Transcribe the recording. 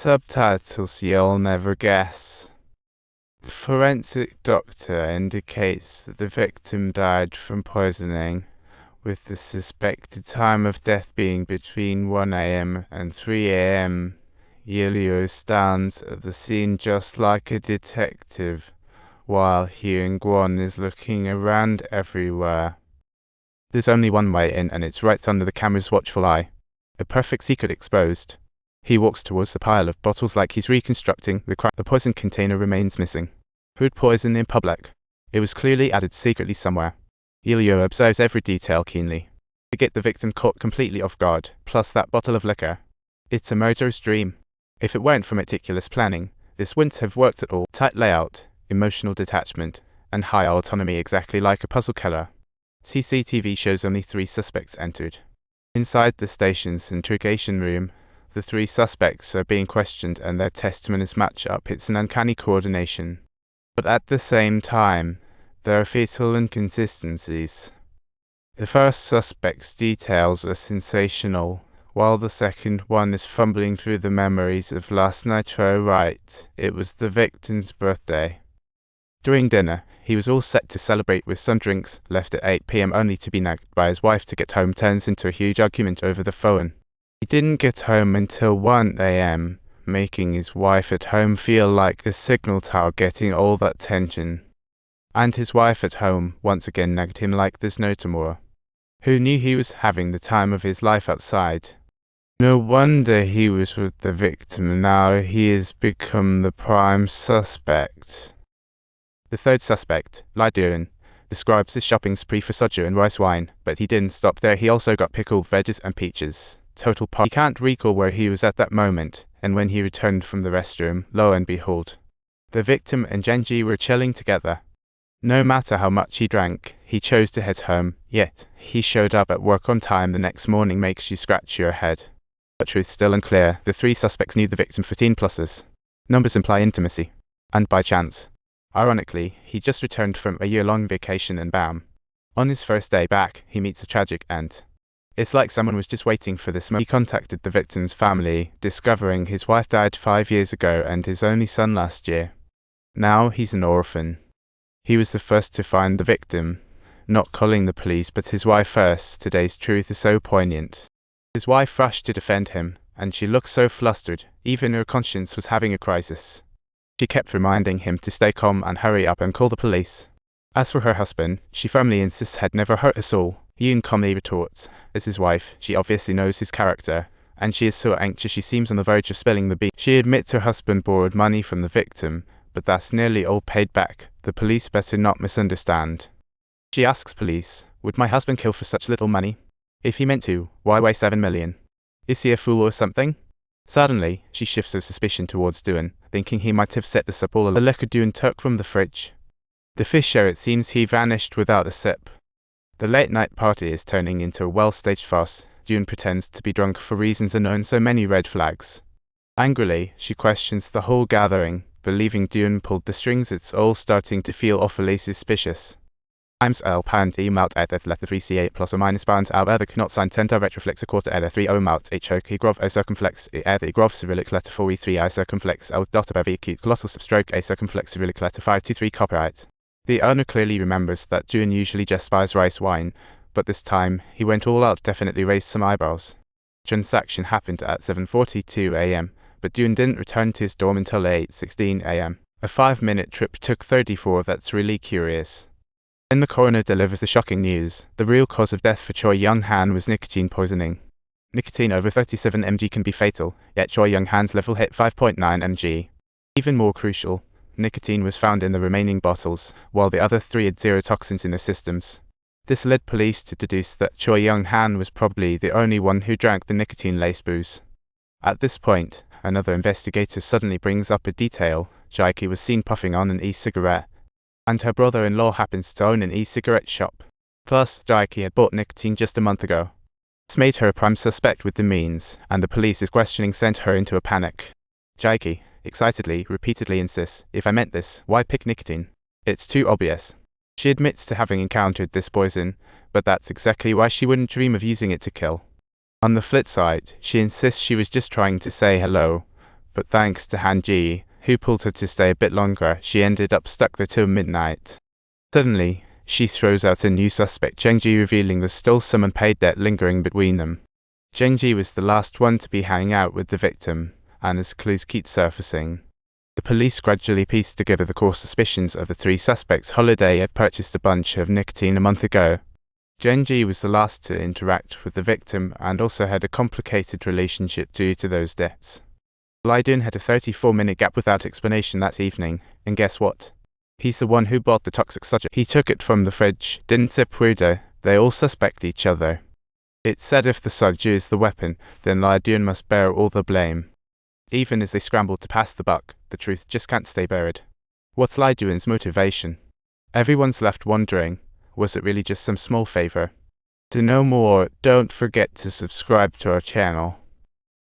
Subtitles you'll never guess. The forensic doctor indicates that the victim died from poisoning, with the suspected time of death being between 1 a.m. and 3 a.m. Yelio stands at the scene just like a detective, while Yinghan is looking around everywhere. There's only one way in, and it's right under the camera's watchful eye. A perfect secret exposed. He walks towards the pile of bottles like he's reconstructing the crack. The poison container remains missing. Who'd poison in public? It was clearly added secretly somewhere. Yelio observes every detail keenly. To get the victim caught completely off guard, plus that bottle of liquor. It's a murderer's dream. If it weren't for meticulous planning, this wouldn't have worked at all. Tight layout, emotional detachment, and high autonomy, exactly like a puzzle killer. CCTV shows only 3 suspects entered. Inside the station's interrogation room, the 3 suspects are being questioned and their testimonies match up. It's an uncanny coordination. But at the same time, there are fatal inconsistencies. The first suspect's details are sensational, while the second one is fumbling through the memories of last night. Right, it was the victim's birthday. During dinner, he was all set to celebrate with some drinks, left at 8 p.m. only to be nagged by his wife to get home. Turns into a huge argument over the phone. He didn't get home until 1 a.m., making his wife at home feel like a signal tower, getting all that tension. And his wife at home once again nagged him like there's no tomorrow. Who knew he was having the time of his life outside? No wonder he was with the victim. Now he has become the prime suspect. The third suspect, Yinghan, describes his shopping spree for soju and rice wine, but he didn't stop there. He also got pickled veggies and peaches. Total party. He can't recall where he was at that moment, and when he returned from the restroom, lo and behold, the victim and Genji were chilling together. No matter how much he drank, he chose to head home, yet he showed up at work on time the next morning. Makes you scratch your head. But truth still unclear. The 3 suspects knew the victim 15 pluses. Numbers imply intimacy. And by chance. Ironically, he just returned from a year-long vacation and bam. On his first day back, he meets a tragic end. It's like someone was just waiting for this moment. He contacted the victim's family, discovering his wife died 5 years ago and his only son last year. Now he's an orphan. He was the first to find the victim, not calling the police but his wife first. Today's truth is so poignant. His wife rushed to defend him, and she looked so flustered, even her conscience was having a crisis. She kept reminding him to stay calm and hurry up and call the police. As for her husband, she firmly insists had never hurt a soul. Yinghan calmly retorts, as his wife, she obviously knows his character, and she is so anxious she seems on the verge of spilling the beans. She admits her husband borrowed money from the victim, but that's nearly all paid back. The police better not misunderstand. She asks police, would my husband kill for such little money? If he meant to, why weigh 7 million? Is he a fool or something? Suddenly, she shifts her suspicion towards Duan, thinking he might have set this up all along. The liquor Duan took from the fridge. The fisher, it seems he vanished without a sip. The late-night party is turning into a well-staged farce. Duan pretends to be drunk for reasons unknown. So many red flags. Angrily, she questions the whole gathering, believing Duan pulled the strings. It's all starting to feel awfully suspicious. Times L pound E malt edith letter 3C8 plus or minus pound Al ether not signed tenta retroflex a quarter ether 3 O malt H hoke grov O circumflex E ether grov cyrillic letter 4 E3 I circumflex L dot above acute colossal substroke A circumflex cyrillic letter 523 copyright. The owner clearly remembers that Duan usually just buys rice wine, but this time he went all out. Definitely raised some eyebrows. Transaction happened at 7:42 a.m. but Duan didn't return to his dorm until 8:16 a.m. A 5-minute trip took 34. That's really curious. Then the coroner delivers the shocking news. The real cause of death for Choi Yinghan was nicotine poisoning. Nicotine over 37 mg can be fatal, yet Choi Yinghan's level hit 5.9 mg. Even more crucial, nicotine was found in the remaining bottles, while the other 3 had 0 toxins in their systems. This led police to deduce that Choi Yinghan was probably the only one who drank the nicotine-laced booze. At this point, another investigator suddenly brings up a detail. Jaiki was seen puffing on an e-cigarette, and her brother-in-law happens to own an e-cigarette shop. Plus, Jaiki had bought nicotine just a month ago. This made her a prime suspect with the means, and the police's questioning sent her into a panic. Jaiki, excitedly, repeatedly insists, if I meant this, why pick nicotine? It's too obvious. She admits to having encountered this poison, but that's exactly why she wouldn't dream of using it to kill. On the flip side, she insists she was just trying to say hello, but thanks to Han Ji, who pulled her to stay a bit longer, she ended up stuck there till midnight. Suddenly, she throws out a new suspect, Zheng Ji, revealing there's still some unpaid debt lingering between them. Zheng Ji was the last one to be hanging out with the victim, and as clues keep surfacing, the police gradually pieced together the core suspicions of the three suspects. Holiday had purchased a bunch of nicotine a month ago. Zheng Ji was the last to interact with the victim and also had a complicated relationship due to those debts. Lai Dun had a 34-minute gap without explanation that evening, and guess what? He's the one who bought the toxic soju. He took it from the fridge, didn't sip Ruda. They all suspect each other. It's said if the soju is the weapon, then Lai Dun must bear all the blame. Even as they scramble to pass the buck, the truth just can't stay buried. What's Lai Dun's motivation? Everyone's left wondering, was it really just some small favor? To know more, don't forget to subscribe to our channel.